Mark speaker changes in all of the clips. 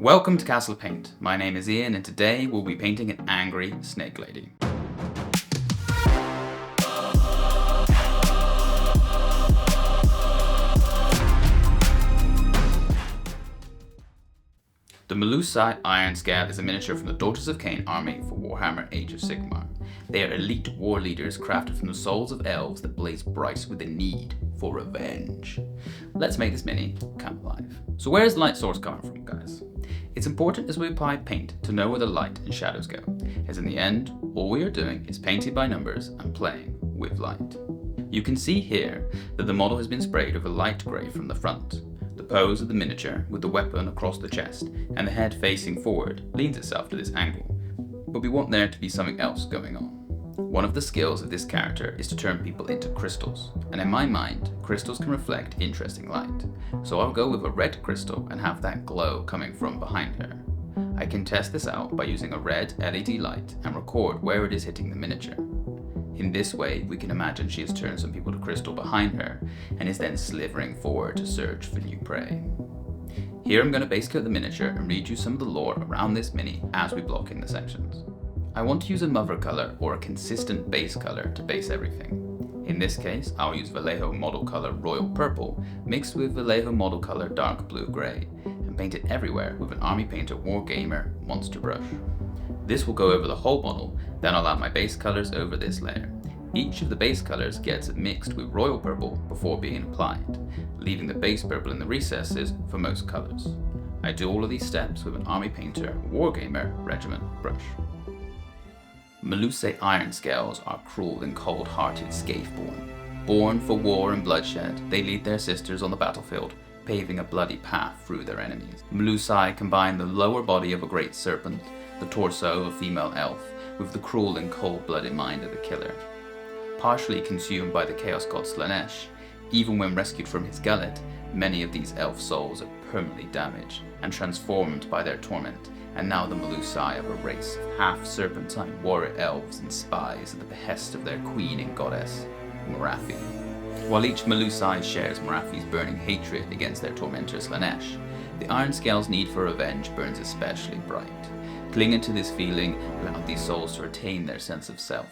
Speaker 1: Welcome to Castle Paint. My name is Ian and today we'll be painting an angry snake lady. The Melusai Ironscale is a miniature from the Daughters of Khaine army for Warhammer Age of Sigmar. They are elite war leaders crafted from the souls of elves that blaze bright with the need for revenge. Let's make this mini come alive. So where is the light source coming from, guys? It's important as we apply paint to know where the light and shadows go, as in the end, all we are doing is painting by numbers and playing with light. You can see here that the model has been sprayed over light grey from the front. The pose of the miniature, with the weapon across the chest and the head facing forward, leans itself to this angle, but we want there to be something else going on. One of the skills of this character is to turn people into crystals, and in my mind, crystals can reflect interesting light, so I'll go with a red crystal and have that glow coming from behind her. I can test this out by using a red LED light and record where it is hitting the miniature. In this way, we can imagine she has turned some people to crystal behind her and is then slithering forward to search for new prey. Here I'm going to base coat the miniature and read you some of the lore around this mini as we block in the sections. I want to use a mother color or a consistent base color to base everything. In this case, I'll use Vallejo model color Royal Purple mixed with Vallejo model color Dark Blue Grey and paint it everywhere with an Army Painter Wargamer monster brush. This will go over the whole model, then I'll add my base colors over this layer. Each of the base colors gets mixed with Royal Purple before being applied, leaving the base purple in the recesses for most colors. I do all of these steps with an Army Painter Wargamer Regiment brush. Melusai Ironscales are cruel and cold-hearted Scathe-born. Born for war and bloodshed, they lead their sisters on the battlefield, paving a bloody path through their enemies. Melusai combine the lower body of a great serpent, the torso of a female elf, with the cruel and cold-blooded mind of the killer. Partially consumed by the chaos god Slaanesh, even when rescued from his gullet, many of these elf souls are permanently damaged and transformed by their torment, and now the Melusai of a race of half-serpentine warrior elves and spies at the behest of their queen and goddess, Morathi. While each Melusai shares Morathi's burning hatred against their tormentor Slaanesh, the Ironscale's need for revenge burns especially bright. Clinging to this feeling allowed these souls to retain their sense of self,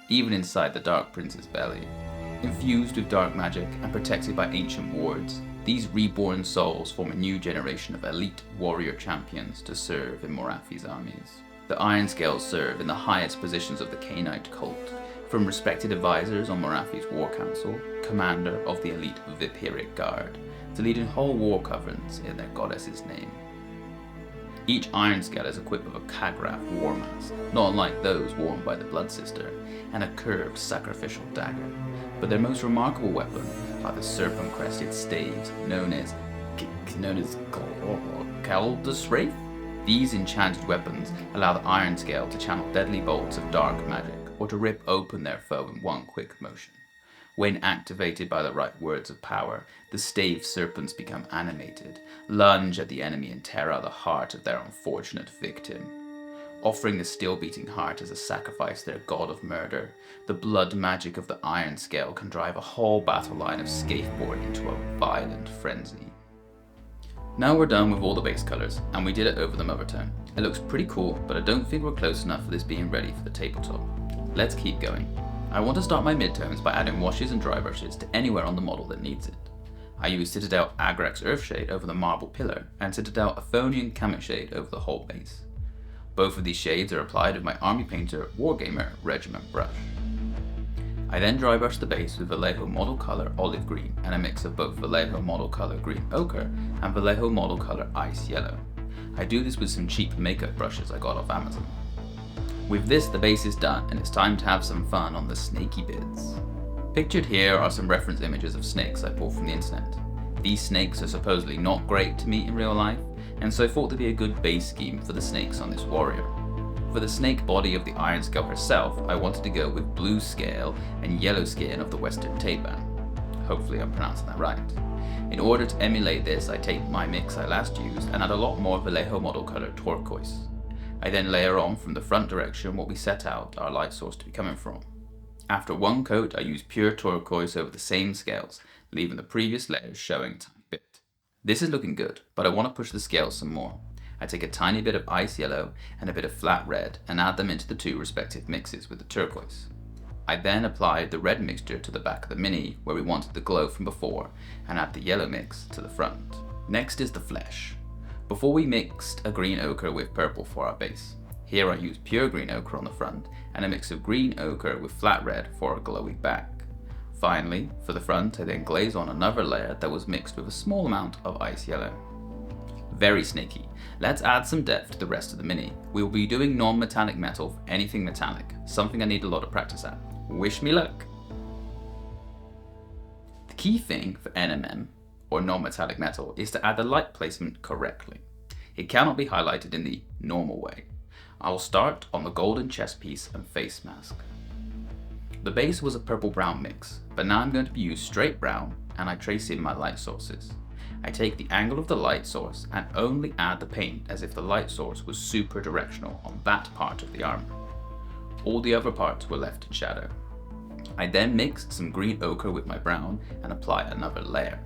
Speaker 1: even inside the Dark Prince's belly. Infused with dark magic and protected by ancient wards, these reborn souls form a new generation of elite warrior champions to serve in Morathi's armies. The Ironscales serve in the highest positions of the Khainite cult, from respected advisors on Morathi's war council, commander of the elite Viperic Guard, to leading whole war covenants in their goddess's name. Each Ironscale is equipped with a Kagraf war mask, not unlike those worn by the Blood Sister, and a curved sacrificial dagger. But their most remarkable weapon are the serpent-crested staves known as Kaldus Wraith. These enchanted weapons allow the Ironscale to channel deadly bolts of dark magic or to rip open their foe in one quick motion. When activated by the right words of power, the stave serpents become animated, lunge at the enemy and tear out the heart of their unfortunate victim. Offering the still-beating heart as a sacrifice to their god of murder, the blood magic of the Ironscale can drive a whole battle line of Scathe-born into a violent frenzy. Now we're done with all the base colors, and we did it over the mother tone. It looks pretty cool, but I don't think we're close enough for this being ready for the tabletop. Let's keep going. I want to start my midtones by adding washes and dry brushes to anywhere on the model that needs it. I use Citadel Agrax Earthshade over the marble pillar, and Citadel Athonian Kamek Shade over the whole base. Both of these shades are applied with my Army Painter Wargamer Regiment brush. I then dry brush the base with Vallejo model color Olive Green and a mix of both Vallejo model color Green Ochre and Vallejo model color Ice Yellow. I do this with some cheap makeup brushes I got off Amazon. With this, the base is done and it's time to have some fun on the snaky bits. Pictured here are some reference images of snakes I pulled from the internet. These snakes are supposedly not great to meet in real life, and so I thought they'd be a good base scheme for the snakes on this warrior. For the snake body of the Ironscale herself, I wanted to go with blue scale and yellow skin of the Western Taban. Hopefully I'm pronouncing that right. In order to emulate this, I take my mix I last used and add a lot more Vallejo model color turquoise. I then layer on from the front direction what we set out our light source to be coming from. After one coat, I use pure turquoise over the same scales, leaving the previous layers showing a tiny bit. This is looking good, but I want to push the scales some more. I take a tiny bit of ice yellow and a bit of flat red and add them into the two respective mixes with the turquoise. I then apply the red mixture to the back of the mini where we wanted the glow from before and add the yellow mix to the front. Next is the flesh. Before we mixed a green ochre with purple for our base. Here I use pure green ochre on the front and a mix of green ochre with flat red for a glowy back. Finally, for the front I then glaze on another layer that was mixed with a small amount of ice yellow. Very snaky. Let's add some depth to the rest of the mini. We will be doing non-metallic metal for anything metallic, something I need a lot of practice at. Wish me luck! The key thing for NMM, or non-metallic metal, is to add the light placement correctly. It cannot be highlighted in the normal way. I will start on the golden chest piece and face mask. The base was a purple-brown mix, but now I'm going to use straight brown and I trace in my light sources. I take the angle of the light source and only add the paint as if the light source was super directional on that part of the armor. All the other parts were left in shadow. I then mixed some green ochre with my brown and apply another layer.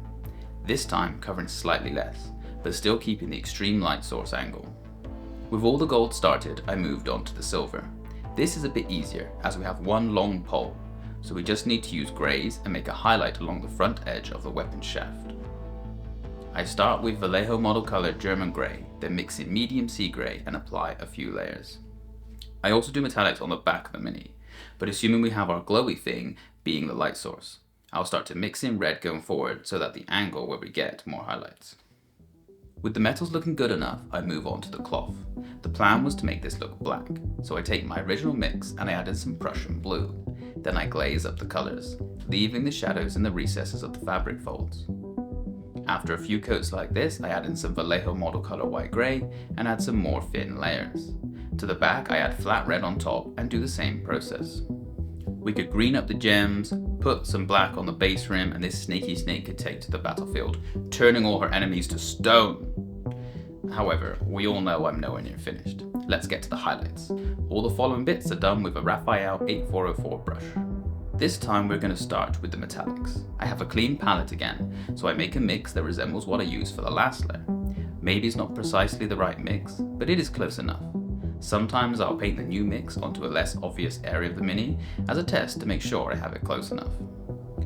Speaker 1: This time covering slightly less, but still keeping the extreme light source angle. With all the gold started, I moved on to the silver. This is a bit easier as we have one long pole, so we just need to use greys and make a highlight along the front edge of the weapon shaft. I start with Vallejo model color German grey, then mix in medium sea grey and apply a few layers. I also do metallics on the back of the mini, but assuming we have our glowy thing being the light source, I'll start to mix in red going forward so that the angle where we get more highlights. With the metals looking good enough, I move on to the cloth. The plan was to make this look black, so I take my original mix and I added some Prussian blue. Then I glaze up the colours, leaving the shadows in the recesses of the fabric folds. After a few coats like this, I add in some Vallejo model color white grey and add some more thin layers. To the back, I add flat red on top and do the same process. We could green up the gems, put some black on the base rim, and this snaky snake could take to the battlefield, turning all her enemies to stone. However, we all know I'm nowhere near finished. Let's get to the highlights. All the following bits are done with a Raphael 8404 brush. This time we're going to start with the metallics. I have a clean palette again, so I make a mix that resembles what I used for the last layer. Maybe it's not precisely the right mix, but it is close enough. Sometimes I'll paint the new mix onto a less obvious area of the mini as a test to make sure I have it close enough.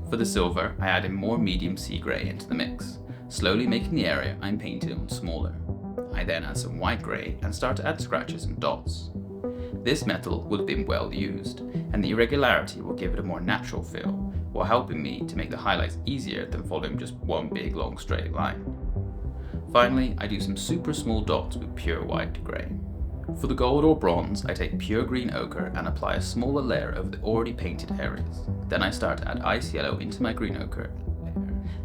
Speaker 1: For the silver, I add in more medium sea grey into the mix, slowly making the area I'm painting on smaller. I then add some white grey and start to add scratches and dots. This metal will have been well used, and the irregularity will give it a more natural feel, while helping me to make the highlights easier than following just one big long straight line. Finally, I do some super small dots with pure white grey. For the gold or bronze, I take pure green ochre and apply a smaller layer over the already painted areas. Then I start to add ice yellow into my green ochre,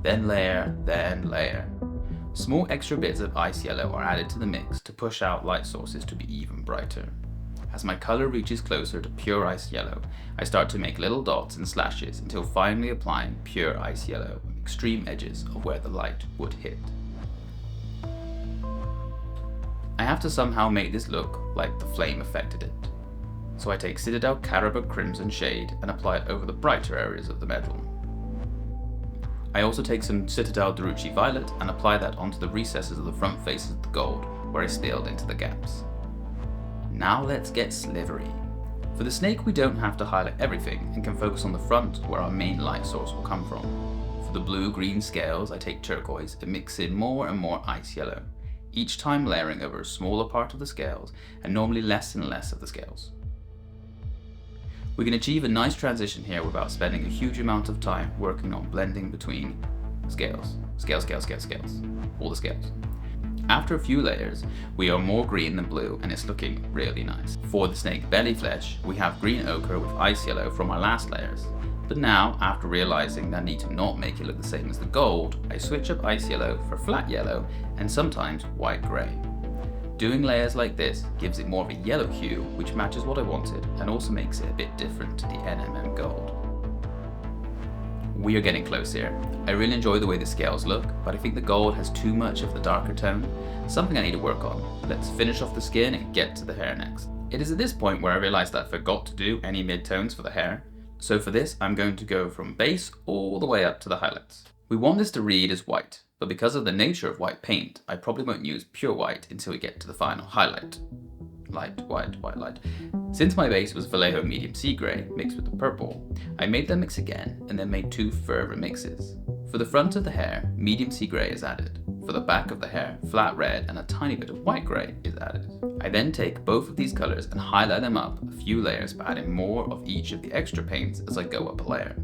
Speaker 1: then layer, then layer. Small extra bits of ice yellow are added to the mix to push out light sources to be even brighter. As my colour reaches closer to pure ice yellow, I start to make little dots and slashes until finally applying pure ice yellow on the extreme edges of where the light would hit. I have to somehow make this look like the flame affected it. So I take Citadel Caraba Crimson shade and apply it over the brighter areas of the metal. I also take some Citadel Darucci Violet and apply that onto the recesses of the front faces of the gold where I steeled into the gaps. Now let's get slivery. For the snake we don't have to highlight everything and can focus on the front where our main light source will come from. For the blue-green scales I take turquoise and mix in more and more ice yellow, each time layering over a smaller part of the scales and normally less and less of the scales. We can achieve a nice transition here without spending a huge amount of time working on blending between scales, all the scales. After a few layers, we are more green than blue and it's looking really nice. For the snake belly flesh, we have green ochre with ice yellow from our last layers. But now, after realizing that I need to not make it look the same as the gold, I switch up ice yellow for flat yellow and sometimes white grey. Doing layers like this gives it more of a yellow hue, which matches what I wanted and also makes it a bit different to the NMM gold. We are getting close here. I really enjoy the way the scales look, but I think the gold has too much of the darker tone, something I need to work on. Let's finish off the skin and get to the hair next. It is at this point where I realized that I forgot to do any mid-tones for the hair. So for this, I'm going to go from base all the way up to the highlights. We want this to read as white, But because of the nature of white paint, I probably won't use pure white until we get to the final highlight. Light, white, white, light. Since my base was Vallejo medium sea grey mixed with the purple, I made that mix again and then made 2 further mixes. For the front of the hair, medium sea grey is added. For the back of the hair, flat red and a tiny bit of white grey is added. I then take both of these colours and highlight them up a few layers by adding more of each of the extra paints as I go up a layer.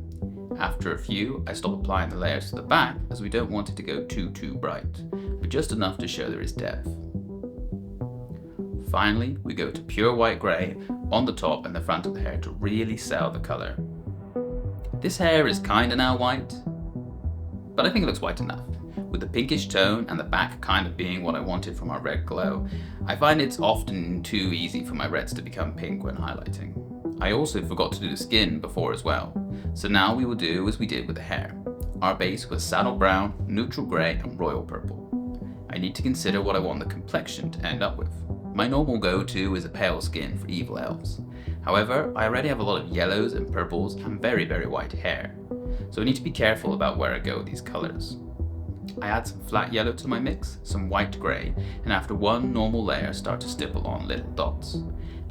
Speaker 1: After a few, I stop applying the layers to the back as we don't want it to go too bright, but just enough to show there is depth. Finally, we go to pure white grey on the top and the front of the hair to really sell the colour. This hair is kinda now white, but I think it looks white enough. With the pinkish tone and the back kind of being what I wanted from our red glow, I find it's often too easy for my reds to become pink when highlighting. I also forgot to do the skin before as well, so now we will do as we did with the hair. Our base was saddle brown, neutral grey and royal purple. I need to consider what I want the complexion to end up with. My normal go-to is a pale skin for evil elves. However, I already have a lot of yellows and purples and very white hair, so I need to be careful about where I go with these colours. I add some flat yellow to my mix, some white grey, and after one normal layer start to stipple on little dots.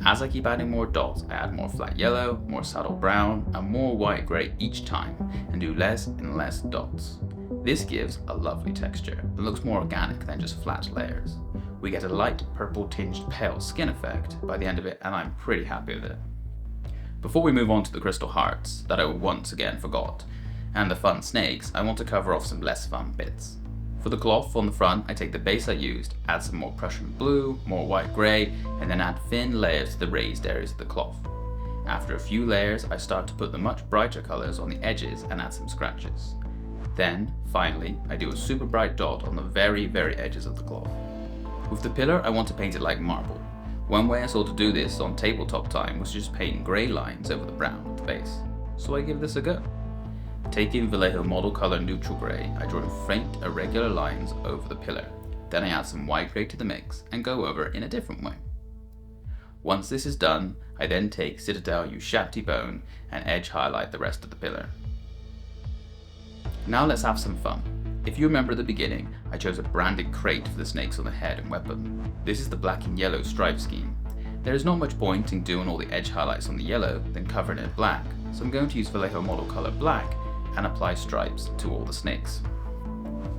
Speaker 1: As I keep adding more dots, I add more flat yellow, more saddle brown, and more white grey each time, and do less and less dots. This gives a lovely texture and looks more organic than just flat layers. We get a light purple tinged pale skin effect by the end of it, and I'm pretty happy with it. Before we move on to the crystal hearts, that I once again forgot, and the fun snakes, I want to cover off some less fun bits. For the cloth on the front, I take the base I used, add some more Prussian blue, more white grey, and then add thin layers to the raised areas of the cloth. After a few layers, I start to put the much brighter colours on the edges and add some scratches. Then, finally, I do a super bright dot on the very edges of the cloth. With the pillar, I want to paint it like marble. One way I saw to do this on tabletop time was to just paint grey lines over the brown at the base. So I give this a go. Taking Vallejo model colour neutral grey, I draw in faint irregular lines over the pillar. Then I add some white grey to the mix and go over in a different way. Once this is done, I then take Citadel Ushabti bone and edge highlight the rest of the pillar. Now let's have some fun. If you remember at the beginning, I chose a branded crate for the snakes on the head and weapon. This is the black and yellow stripe scheme. There is not much point in doing all the edge highlights on the yellow, then covering it in black, so I'm going to use Vallejo model colour black and apply stripes to all the snakes.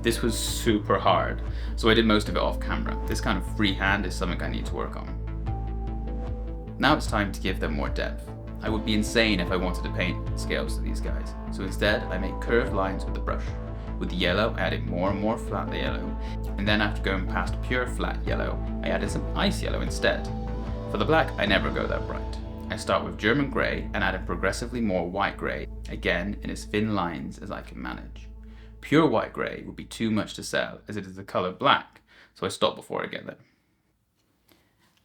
Speaker 1: This was super hard, so I did most of it off camera. This kind of freehand is something I need to work on. Now it's time to give them more depth. I would be insane if I wanted to paint scales to these guys, so instead I make curved lines with the brush. With the yellow, I added more and more flat yellow, and then after going past pure flat yellow, I added some ice yellow instead. For the black, I never go that bright. I start with German grey and add progressively more white grey, again in as thin lines as I can manage. Pure white grey would be too much to sell as it is the colour black, so I stop before I get there.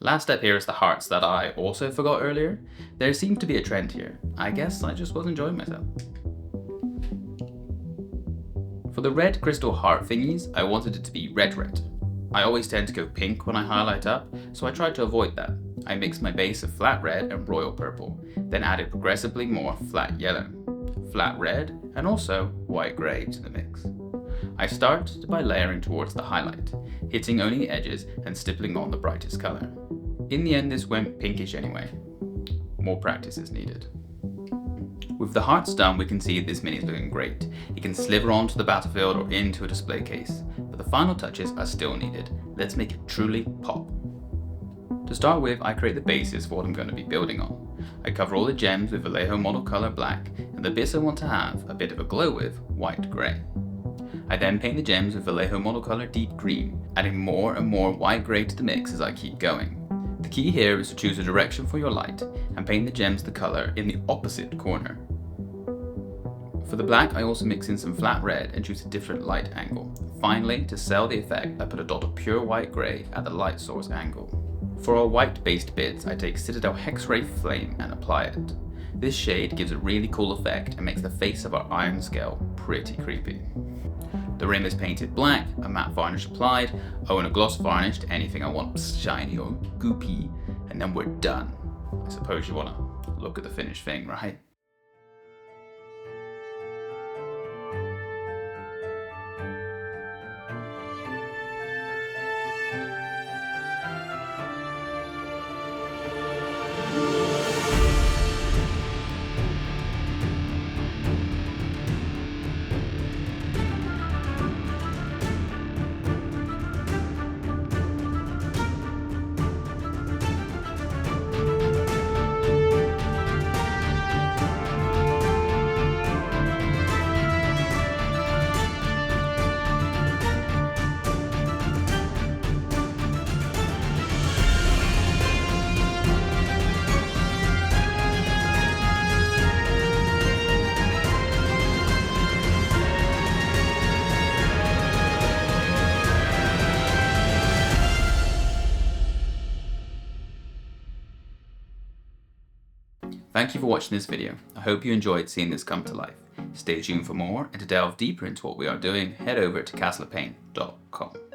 Speaker 1: Last step here is the hearts that I also forgot earlier. There seems to be a trend here. I guess I just was enjoying myself. For the red crystal heart thingies, I wanted it to be red. I always tend to go pink when I highlight up, so I tried to avoid that. I mixed my base of flat red and royal purple, then added progressively more flat yellow, flat red, and also white grey to the mix. I started by layering towards the highlight, hitting only the edges and stippling on the brightest colour. In the end this went pinkish anyway. More practice is needed. With the hearts done, we can see this mini is looking great. It can sliver onto the battlefield or into a display case, but the final touches are still needed. Let's make it truly pop. To start with, I create the basis for what I'm going to be building on. I cover all the gems with Vallejo model colour black, and the bits I want to have a bit of a glow with, white grey. I then paint the gems with Vallejo model colour deep green, adding more and more white grey to the mix as I keep going. The key here is to choose a direction for your light and paint the gems the colour in the opposite corner. For the black, I also mix in some flat red and choose a different light angle. Finally, to sell the effect, I put a dot of pure white grey at the light source angle. For our white based bits, I take Citadel Hexray Flame and apply it. This shade gives a really cool effect and makes the face of our Ironscale pretty creepy. The rim is painted black, a matte varnish applied, and a gloss varnish to anything I want shiny or goopy, and then we're done. I suppose you want to look at the finished thing, right? Thank you for watching this video. I hope you enjoyed seeing this come to life. Stay tuned for more, and to delve deeper into what we are doing, head over to castleofpain.com.